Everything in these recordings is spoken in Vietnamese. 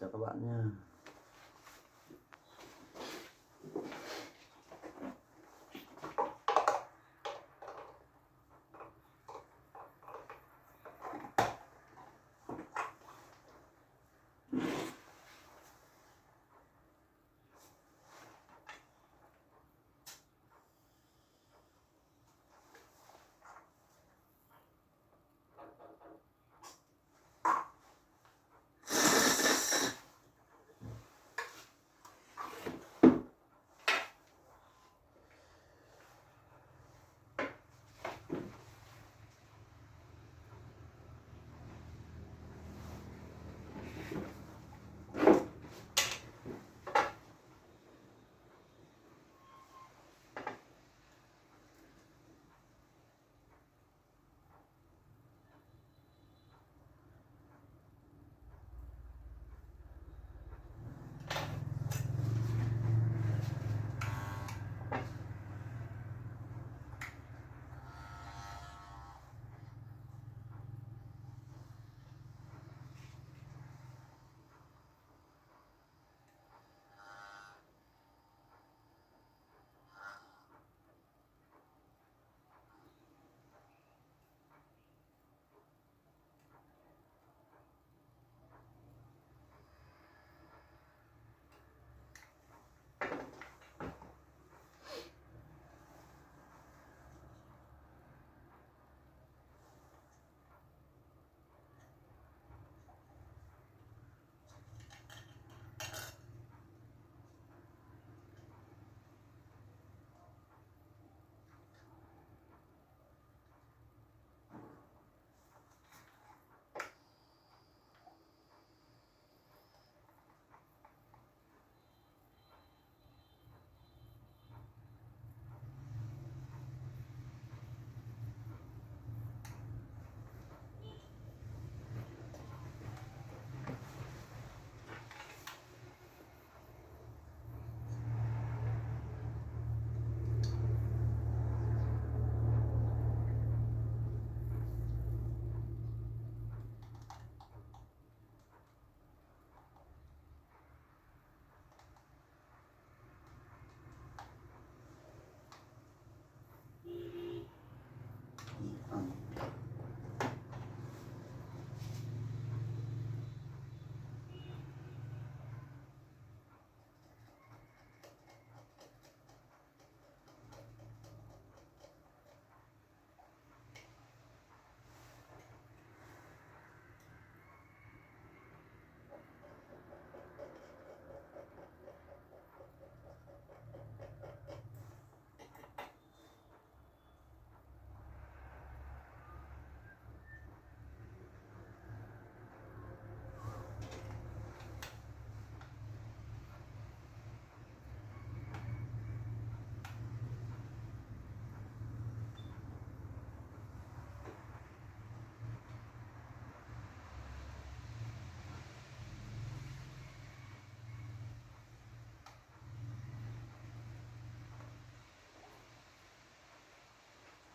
Chào các bạn nha.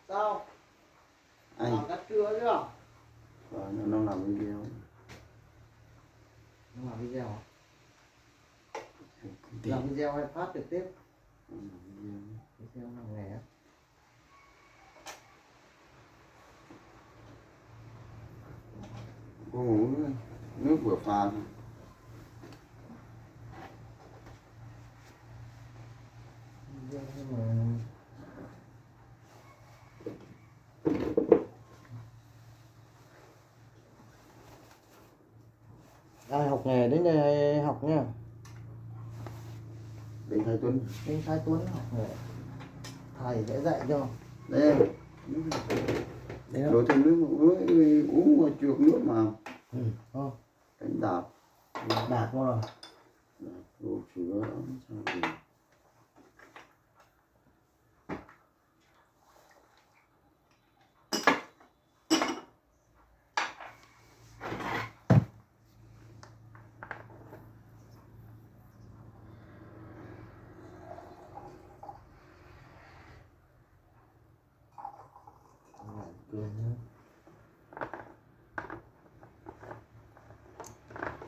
Sao? Anh Làm cắt chưa chưa? nó làm video. Nó làm video hả? Tí. Làm video hay phát trực tiếp? Làm video. Video làm nghề á. Cô uống nước vừa pha thôi. Video nhưng mà ai học nghề đến đây học nha. Đến Thái Tuấn. Đến Thái Tuấn học nghề. Thầy sẽ dạy cho. Đây em. Đổ thêm nước uống một chuộc nước mà. Không. Đánh đạp. Đạt qua rồi. Đổ chứa sao thì.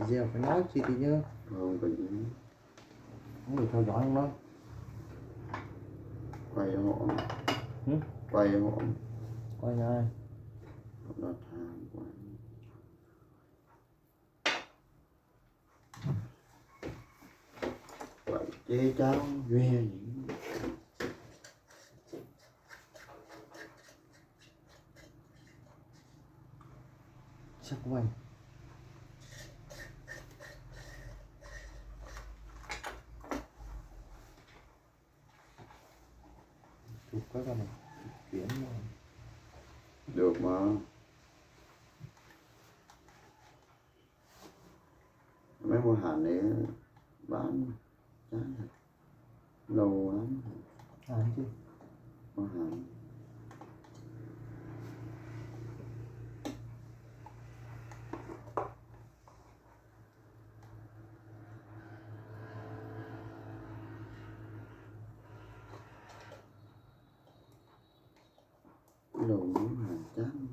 giờ phải nói chị thì nhớ không có gì không được theo dõi không nó quay họ ừ? quay họ coi nha nó tham quá vậy chế cháu ghê gì sắc quanh chụp cái này chuyển rồi. được mà mấy mua hàng này bán chán thật lâu lắm chứ mua hàng lâu lắm hàng chán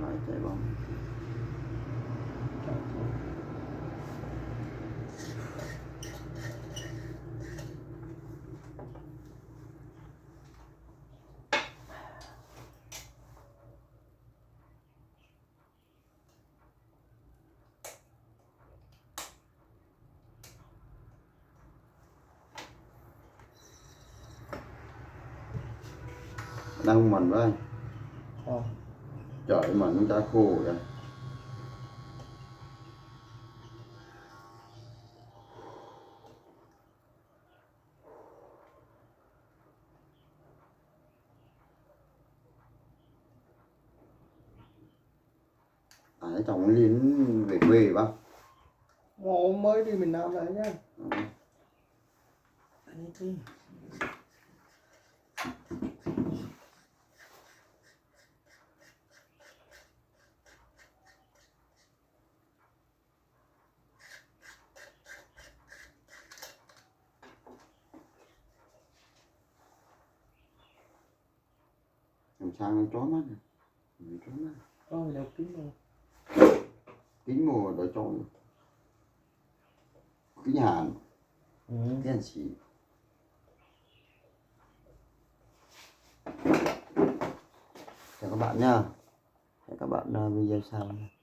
lại chạy bóng đang mần với không trời mần ta khô vậy ở trong liên về quê bác ông mới đi miền Nam lại nhá làm sao nó chói mắt này chói mắt đeo kính rồi kính mùa đỡ chói kính hàn đen xì chào các bạn nha hẹn các bạn video sau nha